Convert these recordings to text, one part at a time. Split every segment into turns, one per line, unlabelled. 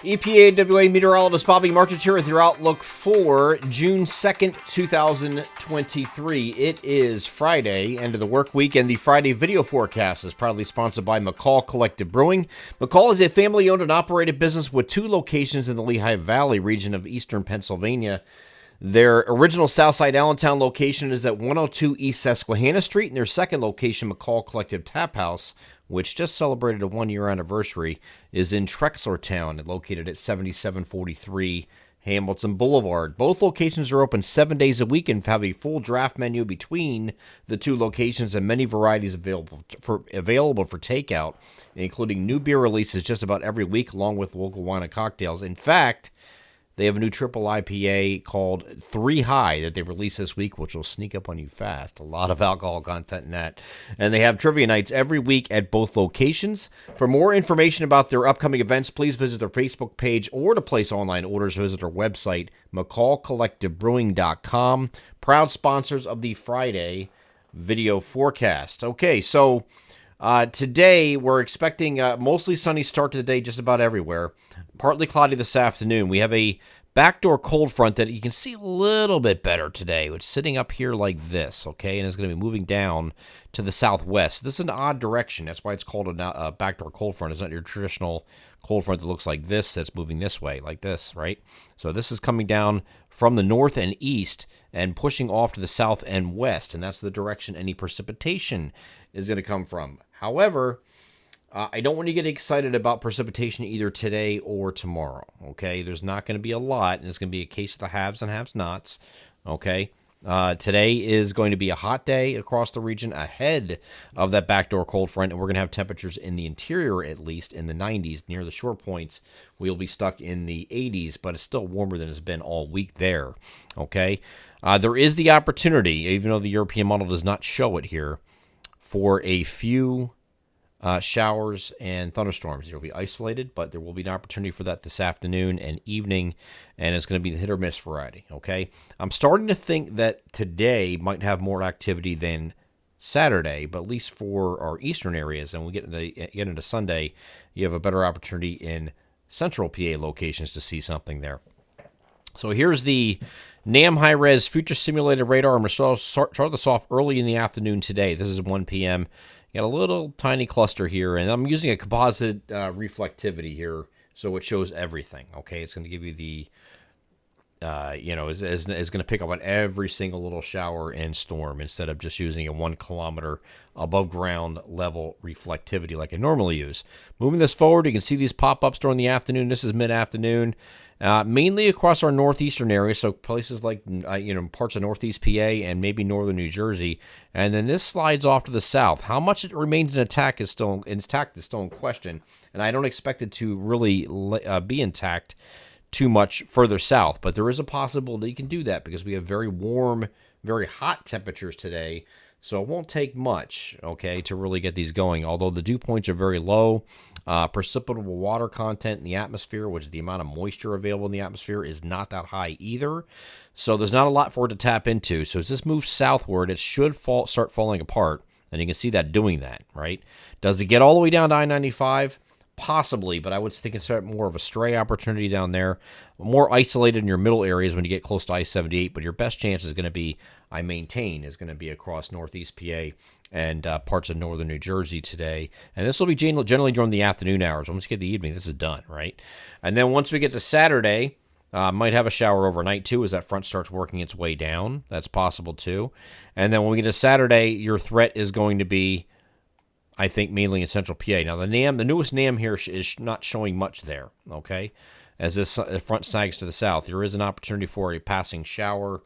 EPAWA meteorologist Bobby Martich here with your outlook for June 2nd, 2023. It is Friday, end of the work week, and the Friday video forecast is proudly sponsored by McCall Collective Brewing. McCall is a family-owned and operated business with 2 locations in the Lehigh Valley region of eastern Pennsylvania. Their original Southside Allentown location is at 102 East Susquehanna Street, and their second location, McCall Collective Tap House, which just celebrated a 1-year anniversary, is in Trexlertown, located at 7743 Hamilton Boulevard. Both locations are open 7 days a week and have a full draft menu between the 2 locations and many varieties available for takeout, including new beer releases just about every week, along with local wine and cocktails. In fact, they have a new triple IPA called 3 High that they released this week, which will sneak up on you fast. A lot of alcohol content in that. And they have trivia nights every week at both locations. For more information about their upcoming events, please visit their Facebook page, or to place online orders, visit their website, mccallcollectivebrewing.com. Proud sponsors of the Friday video forecast. Okay, so today we're expecting a mostly sunny start to the day just about everywhere. Partly cloudy this afternoon. We have a backdoor cold front that you can see a little bit better today. It's sitting up here like this, okay, and it's going to be moving down to the southwest. This is an odd direction. That's why it's called a backdoor cold front. It's not your traditional cold front that looks like this, that's moving this way, like this, right? So this is coming down from the north and east and pushing off to the south and west, and that's the direction any precipitation is going to come from. However, I don't want to get excited about precipitation either today or tomorrow, okay? There's not going to be a lot, and it's going to be a case of the haves and have-nots, okay? Today is going to be a hot day across the region ahead of that backdoor cold front, and we're going to have temperatures in the interior, at least, in the 90s. Near the shore points, we'll be stuck in the 80s, but it's still warmer than it's been all week there, okay? There is the opportunity, even though the European model does not show it here, for a few showers and thunderstorms. They'll be isolated, but there will be an opportunity for that this afternoon and evening, and it's going to be the hit or miss variety, okay? I'm starting to think that today might have more activity than Saturday, but at least for our eastern areas, and we get into Sunday, you have a better opportunity in central PA locations to see something there. So here's the NAM high-res future simulated radar. I'm going to start this off early in the afternoon today. This is 1 p.m. Got a little tiny cluster here, and I'm using a composite reflectivity here, so it shows everything. Okay, it's going to give you the, is going to pick up on every single little shower and storm instead of just using a 1 kilometer above ground level reflectivity like I normally use. Moving this forward, you can see these pop-ups during the afternoon. This is mid-afternoon. Mainly across our northeastern area, so places like, parts of northeast PA and maybe northern New Jersey. And then this slides off to the south. How much it remains intact is still in question, and I don't expect it to really be intact too much further south. But there is a possibility you can do that because we have very warm, very hot temperatures today. So it won't take much, okay, to really get these going. Although the dew points are very low, precipitable water content in the atmosphere, which is the amount of moisture available in the atmosphere, is not that high either. So there's not a lot for it to tap into. So as this moves southward, it should start falling apart, and you can see that doing that, right? Does it get all the way down to I-95? Possibly, but I would think it's more of a stray opportunity down there. More isolated in your middle areas when you get close to I-78, but your best chance is going to be, is going to be across northeast PA and parts of northern New Jersey today. And this will be generally during the afternoon hours. Once you get the evening, this is done, right? And then once we get to Saturday, might have a shower overnight too as that front starts working its way down. That's possible too. And then when we get to Saturday, your threat is going to be, I think, mainly in central PA. Now, the newest NAM here is not showing much there, okay? As this front sags to the south, there is an opportunity for a passing shower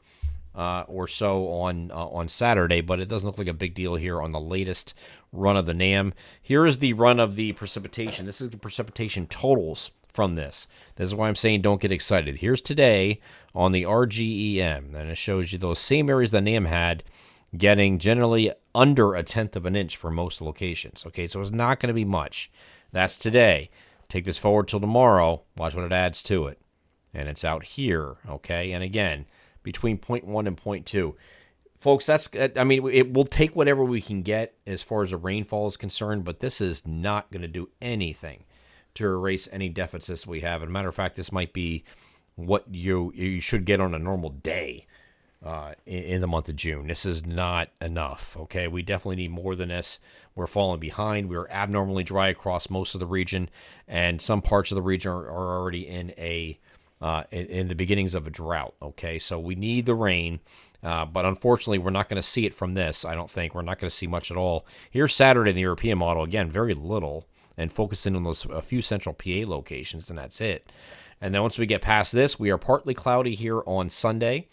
or so on Saturday, but it doesn't look like a big deal here on the latest run of the NAM. Here is the run of the precipitation. This is the precipitation totals from this. This is why I'm saying don't get excited. Here's today on the RGEM, and it shows you those same areas that NAM had getting generally under 1/10 of an inch for most locations. Okay, so it's not going to be much. That's today. Take this forward till tomorrow. Watch what it adds to it. And it's out here, okay? And again, between 0.1 and 0.2. Folks, it will take whatever we can get as far as the rainfall is concerned, but this is not going to do anything to erase any deficits we have. As a matter of fact, this might be what you should get on a normal day in the month of June. This is not enough, okay? We definitely need more than this. We're falling behind. We're abnormally dry across most of the region, and some parts of the region are already in the beginnings of a drought, okay? So we need the rain, but unfortunately, we're not going to see it from this, I don't think. We're not going to see much at all. Here's Saturday in the European model. Again, very little, and focusing on a few central PA locations, and that's it. And then once we get past this, we are partly cloudy here on Sunday,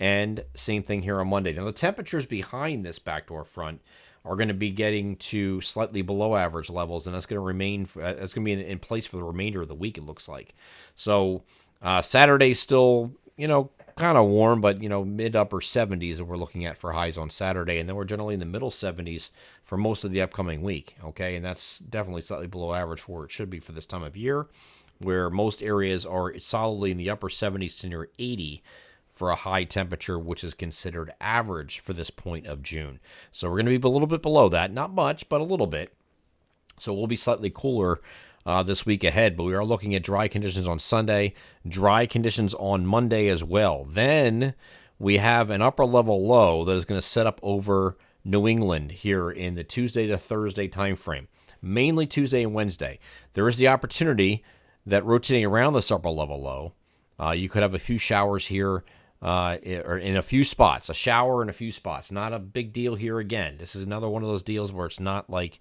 and same thing here on Monday. Now, the temperatures behind this backdoor front are going to be getting to slightly below average levels, and that's going to remain. It's going to be in place for the remainder of the week, it looks like. So Saturday's still, kind of warm, but, mid-upper 70s that we're looking at for highs on Saturday, and then we're generally in the middle 70s for most of the upcoming week, okay? And that's definitely slightly below average for where it should be for this time of year, where most areas are solidly in the upper 70s to near 80 for a high temperature, which is considered average for this point of June. So we're going to be a little bit below that. Not much, but a little bit. So we'll be slightly cooler this week ahead, but we are looking at dry conditions on Sunday, dry conditions on Monday as well. Then we have an upper level low that is going to set up over New England here in the Tuesday to Thursday time frame, mainly Tuesday and Wednesday. There is the opportunity that rotating around this upper level low, you could have a few showers here or in a few spots, a shower in a few spots. Not a big deal here again. This is another one of those deals where it's not like,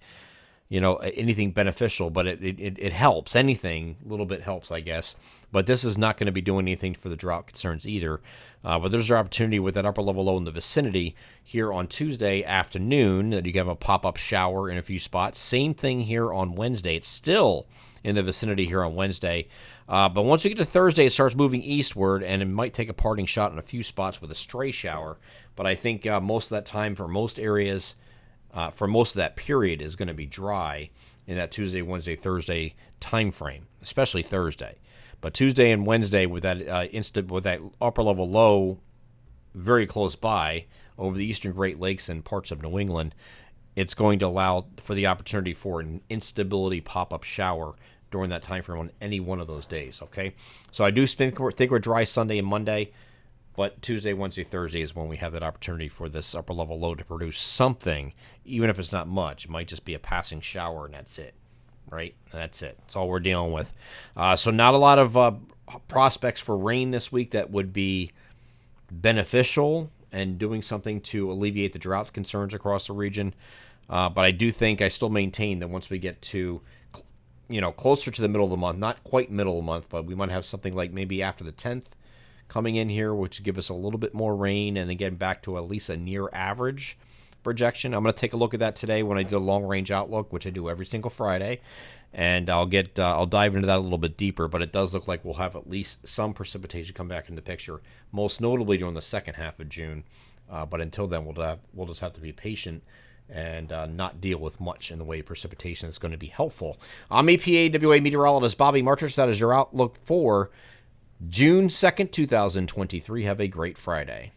anything beneficial, but it helps. Anything, a little bit helps, I guess. But this is not going to be doing anything for the drought concerns either. But there's an opportunity with that upper level low in the vicinity here on Tuesday afternoon that you can have a pop-up shower in a few spots. Same thing here on Wednesday. It's still in the vicinity here on Wednesday. But once we get to Thursday, it starts moving eastward, and it might take a parting shot in a few spots with a stray shower. But I think most of that time for most areas, for most of that period, is going to be dry in that Tuesday, Wednesday, Thursday time frame, especially Thursday. But Tuesday and Wednesday with that upper level low very close by over the eastern Great Lakes and parts of New England, it's going to allow for the opportunity for an instability pop-up shower during that time frame on any one of those days, okay? So I do think we're dry Sunday and Monday, but Tuesday, Wednesday, Thursday is when we have that opportunity for this upper level low to produce something, even if it's not much. It might just be a passing shower, and that's it, right? And that's it. That's all we're dealing with. So not a lot of prospects for rain this week that would be beneficial and doing something to alleviate the drought concerns across the region. But I still maintain that once we get to, closer to the middle of the month, not quite middle of the month, but we might have something like maybe after the 10th coming in here, which give us a little bit more rain, and again back to at least a near average projection. I'm going to take a look at that today when I do the long range outlook, which I do every single Friday, and I'll dive into that a little bit deeper. But it does look like we'll have at least some precipitation come back into the picture, most notably during the second half of June. But until then, we'll just have to be patient and not deal with much in the way of precipitation is going to be helpful. I'm EPAWA meteorologist Bobby Martich. That is your outlook for June 2nd, 2023. Have a great Friday.